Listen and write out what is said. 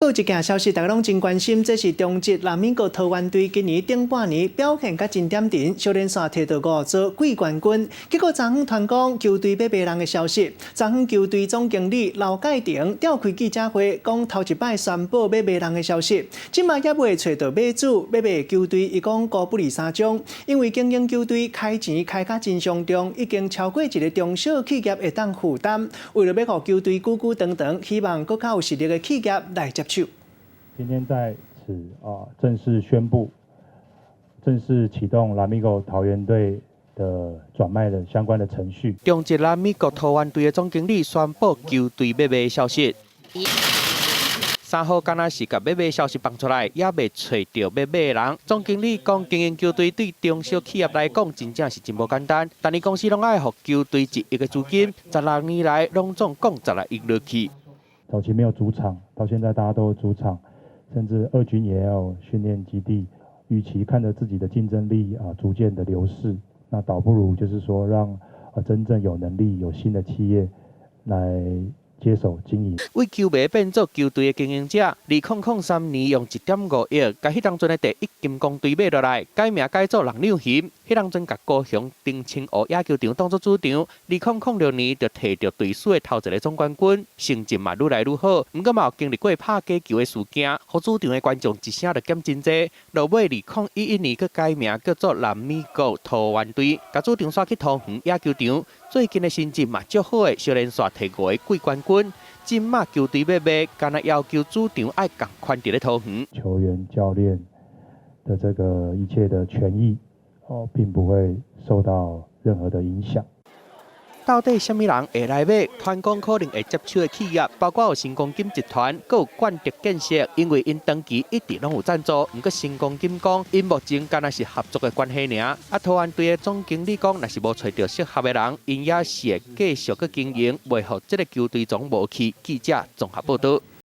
有一件消息，大家拢真关心，这是中职南美国桃园队今年顶半年表现甲真点阵，小联赛摕到5座季冠军。结果昨昏传讲球队要卖人的消息，昨昏球队总经理刘介廷召开记者会，讲头一摆宣布要卖人的消息，即马也未找到买主，要卖球队，伊讲高不离三种，因为经营球队开钱开甲真上重，已经超过一个中小企业会当负担。为了要让球队久久长长，希望更较有实力的企业来接手。 今天在此正式宣布，正式启动拉米狗桃园队的转卖的相关的程序。中职拉米狗桃园队的总经理宣布球队要卖消息。3号敢若是甲要卖消息放出来，也未找到要卖的人。总经理讲，经营球队对中小企业来讲，真正是真无简单。但你公司拢爱互球队1亿的资金，16年来拢总共16亿落去。早期没有主场，到现在大家都有主场。 甚至二军也有训练基地，与其看着自己的竞争力逐渐的流逝，那倒不如就是说让真正有能力、有新的企业来接手经营。为球迷变做球队的经营者，2003年用1.5亿，甲迄当阵的第一金光队买落来，改名改做人柳行。迄当阵甲高雄丁清湖野球场当作主场，2006年就摕到队史的头一个总冠军，成绩嘛愈来愈好。不过嘛有经历过拍假球的事件，互主场的观众一声就减真济。落尾2011年，佮改名叫做南美国桃园队，甲主场刷去桃园野球场。最近的成绩嘛足好的，小联赛摕5个季冠军。今嘛球队要卖，敢若要求主场爱共款伫咧桃园。球员、教练的这个一切的权益。 并不会受到任何的影响。到底什么人会来买？团讲可能会接手的企业，包括有新光金集团，佮有冠德建设，因为因长期一直拢有赞助。不过新光金讲，因目前敢若是合作的关系尔。桃园队的总经理讲，若是无找到适合的人，因也是会继续去经营，维护这个球队总无去。记者综合报道。